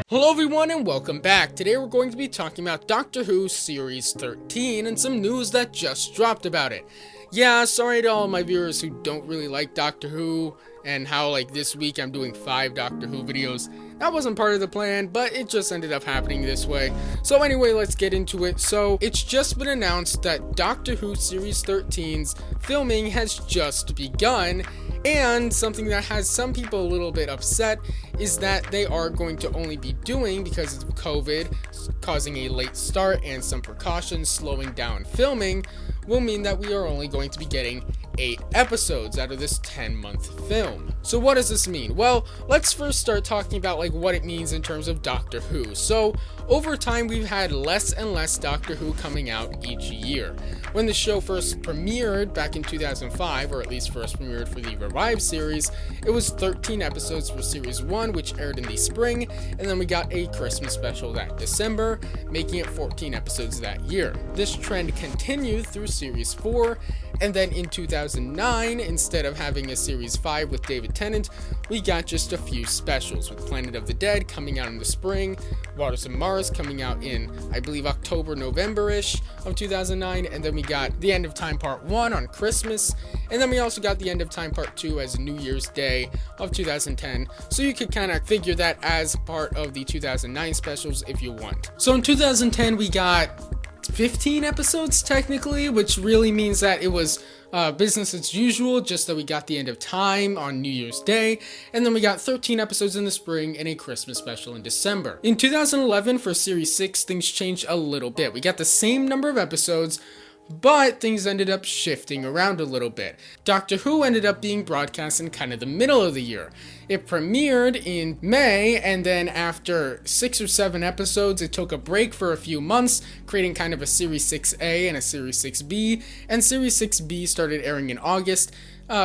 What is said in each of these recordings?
Hello everyone and welcome back. Today we're going to be talking about Doctor Who Series 13 and some news that just dropped about it. Yeah, sorry to all my viewers who don't really like Doctor Who and how this week I'm doing 5 Doctor Who videos. That wasn't part of the plan, but it just ended up happening this way. So anyway, let's get into it. So it's just been announced that Doctor Who Series 13's filming has just begun. And something that has some people a little bit upset is that they are going to only be doing, because of COVID causing a late start and some precautions slowing down filming, will mean that we are only going to be getting 8 episodes out of this 10-month film. So what does this mean? Well, let's first start talking about what it means in terms of Doctor Who. So over time we've had less and less Doctor Who coming out each year. When the show first premiered back in 2005, or at least first premiered for the Revive series, it was 13 episodes for Series 1, which aired in the spring, and then we got a Christmas special that December, making it 14 episodes that year. This trend continued through Series 4, and then in 2009, instead of having a Series 5 with David Tennant, we got just a few specials, with Planet of the Dead coming out in the spring, Waters of Mars coming out in, I believe, October, November-ish of 2009, and then we got The End of Time Part 1 on Christmas, and then we also got The End of Time Part 2 as New Year's Day of 2010, so you could kind of figure that as part of the 2009 specials if you want. So in 2010, we got 15 episodes technically, which really means that it was business as usual, just that we got The End of Time on New Year's Day, and then we got 13 episodes in the spring and a Christmas special in December. In 2011, for Series 6, things changed a little bit. We got the same number of episodes, but things ended up shifting around a little bit. Doctor Who ended up being broadcast in kind of the middle of the year. It premiered in May, and then after 6 or 7 episodes, it took a break for a few months, creating kind of a Series 6A and a Series 6B, and Series 6B started airing in August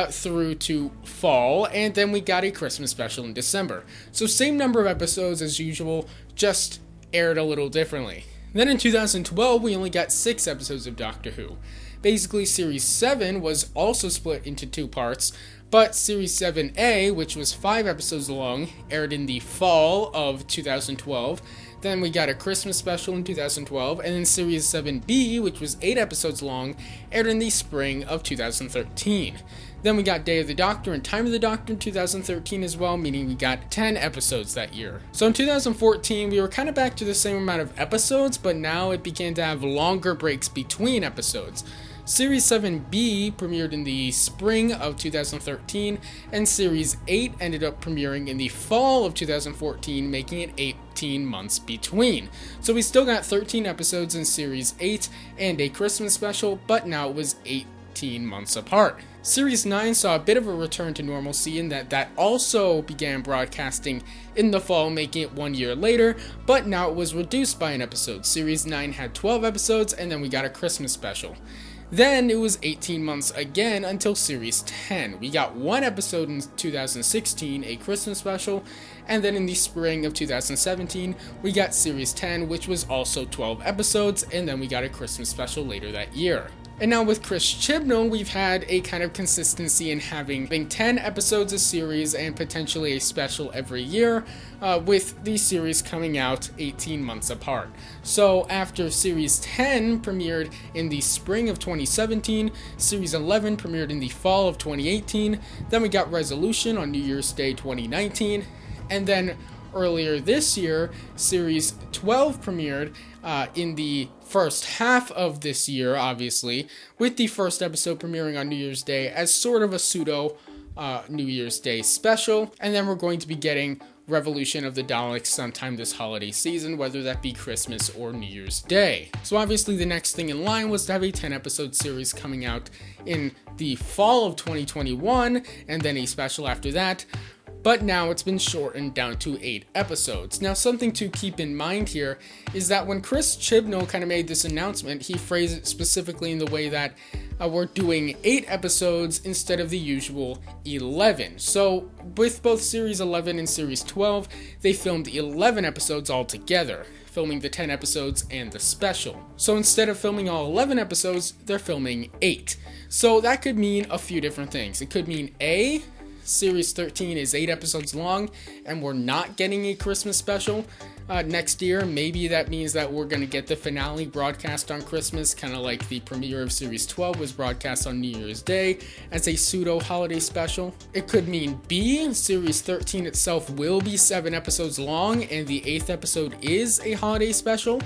through to fall, and then we got a Christmas special in December. So same number of episodes as usual, just aired a little differently. Then in 2012, we only got 6 episodes of Doctor Who. Basically, Series 7 was also split into 2 parts, but Series 7A, which was 5 episodes long, aired in the fall of 2012. Then we got a Christmas special in 2012, and then Series 7B, which was 8 episodes long, aired in the spring of 2013. Then we got Day of the Doctor and Time of the Doctor in 2013 as well, meaning we got 10 episodes that year. So in 2014, we were kind of back to the same amount of episodes, but now it began to have longer breaks between episodes. Series 7B premiered in the spring of 2013, and Series 8 ended up premiering in the fall of 2014, making it 18 months between. So we still got 13 episodes in Series 8 and a Christmas special, but now it was 18 months apart. Series 9 saw a bit of a return to normalcy in that also began broadcasting in the fall, making it 1 year later, but now it was reduced by an episode. Series 9 had 12 episodes, and then we got a Christmas special. Then it was 18 months again until Series 10. We got 1 episode in 2016, a Christmas special, and then in the spring of 2017, we got Series 10, which was also 12 episodes, and then we got a Christmas special later that year. And now with Chris Chibnall, we've had a kind of consistency in having 10 episodes a series and potentially a special every year, with the series coming out 18 months apart. So after Series 10 premiered in the spring of 2017, Series 11 premiered in the fall of 2018, then we got Resolution on New Year's Day 2019, and then earlier this year, Series 12 premiered in the first half of this year, obviously, with the first episode premiering on New Year's Day as sort of a pseudo New Year's Day special, and then we're going to be getting Revolution of the Daleks sometime this holiday season, whether that be Christmas or New Year's Day. So obviously the next thing in line was to have a 10-episode series coming out in the fall of 2021, and then a special after that. But now it's been shortened down to 8 episodes. Now, something to keep in mind here is that when Chris Chibnall kind of made this announcement, he phrased it specifically in the way that we're doing 8 episodes instead of the usual 11. So with both Series 11 and Series 12, they filmed 11 episodes altogether, filming the 10 episodes and the special. So instead of filming all 11 episodes, they're filming 8. So that could mean a few different things. It could mean A, Series 13 is 8 episodes long, and we're not getting a Christmas special next year, maybe that means that we're going to get the finale broadcast on Christmas, kind of like the premiere of Series 12 was broadcast on New Year's Day as a pseudo holiday special. It could mean B, Series 13 itself will be 7 episodes long, and the 8th episode is a holiday special.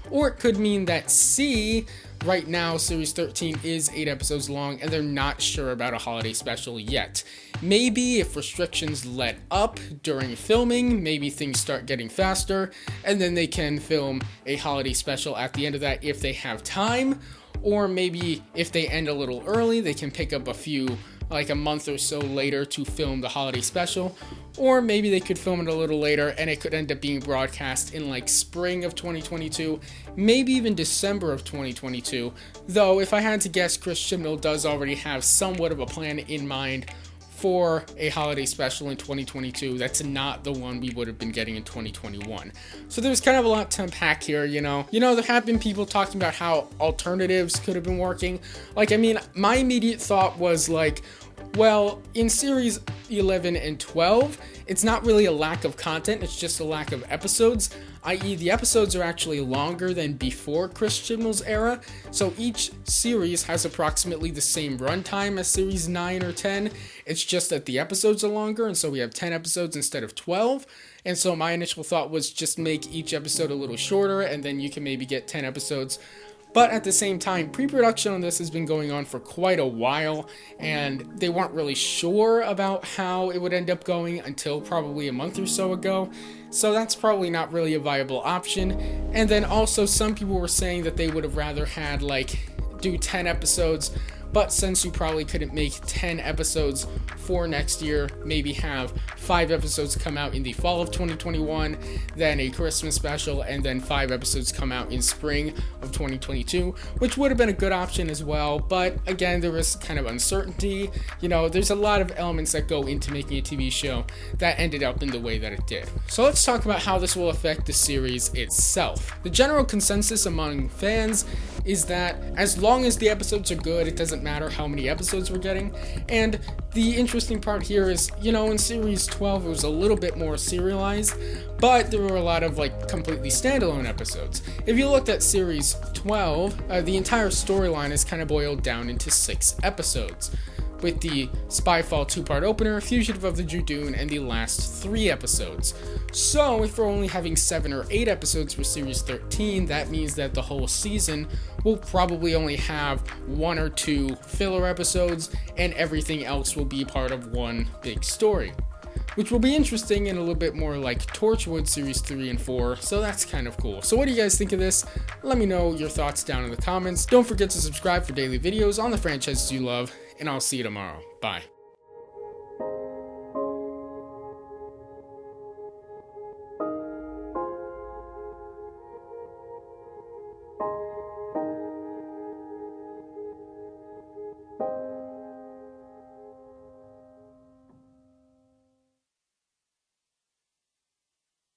Or it could mean that C, right now Series 13 is 8 episodes long and they're not sure about a holiday special yet. Maybe if restrictions let up during filming, maybe things start getting faster and then they can film a holiday special at the end of that if they have time. Or maybe if they end a little early, they can pick up a month or so later to film the holiday special. Or maybe they could film it a little later and it could end up being broadcast in spring of 2022, maybe even December of 2022. Though if I had to guess, Chris Chibnall does already have somewhat of a plan in mind for a holiday special in 2022. That's not the one we would have been getting in 2021. So there's kind of a lot to unpack here, there have been people talking about how alternatives could have been working. My immediate thought was well, in series 11 and 12, it's not really a lack of content, it's just a lack of episodes, i.e. the episodes are actually longer than before Chris Chibnall's era, so each series has approximately the same runtime as series 9 or 10, it's just that the episodes are longer, and so we have 10 episodes instead of 12, and so my initial thought was just make each episode a little shorter, and then you can maybe get 10 episodes. But at the same time, pre-production on this has been going on for quite a while, and they weren't really sure about how it would end up going until probably a month or so ago, so that's probably not really a viable option. And then also some people were saying that they would have rather had do 10 episodes, but since you probably couldn't make 10 episodes for next year, maybe have 5 episodes come out in the fall of 2021, then a Christmas special, and then 5 episodes come out in spring of 2022, which would have been a good option as well. But again, there was kind of uncertainty. There's a lot of elements that go into making a TV show that ended up in the way that it did. So let's talk about how this will affect the series itself. The general consensus among fans is that as long as the episodes are good, it doesn't matter how many episodes we're getting. And the interesting part here is, in series 12 it was a little bit more serialized, but there were a lot of completely standalone episodes. If you looked at series 12, the entire storyline is kind of boiled down into 6 episodes, with the Spyfall 2-part opener, Fugitive of the Judoon, and the last 3 episodes. So if we're only having 7 or 8 episodes for Series 13, that means that the whole season will probably only have 1 or 2 filler episodes, and everything else will be part of one big story, which will be interesting and a little bit more like Torchwood Series 3 and 4, so that's kind of cool. So what do you guys think of this? Let me know your thoughts down in the comments. Don't forget to subscribe for daily videos on the franchises you love, and I'll see you tomorrow. Bye.